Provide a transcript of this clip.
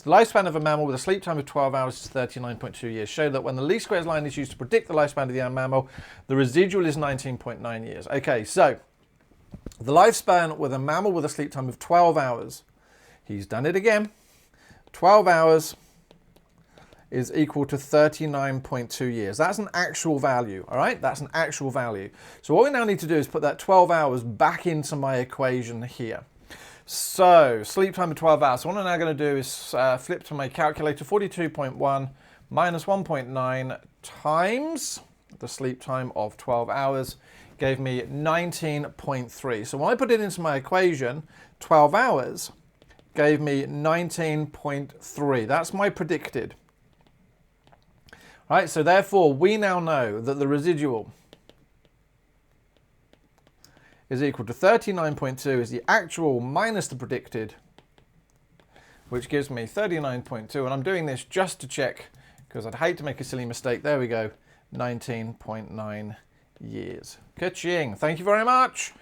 The lifespan of a mammal with a sleep time of 12 hours is 39.2 years. Show that when the least squares line is used to predict the lifespan of the mammal, the residual is 19.9 years. Okay, so the lifespan with a mammal with a sleep time of 12 hours, he's done it again. 12 hours is equal to 39.2 years. That's an actual value, all right? That's an actual value. So what we now need to do is put that 12 hours back into my equation here. So sleep time of 12 hours. So what I'm now going to do is flip to my calculator. 42.1 minus 1.9 times the sleep time of 12 hours gave me 19.3. So when I put it into my equation, 12 hours gave me 19.3. That's my predicted. Right, so therefore we now know that the residual is equal to 39.2 is the actual minus the predicted, which gives me 39.2. And I'm doing this just to check because I'd hate to make a silly mistake. There we go, 19.9 years. Ka-ching. Thank you very much.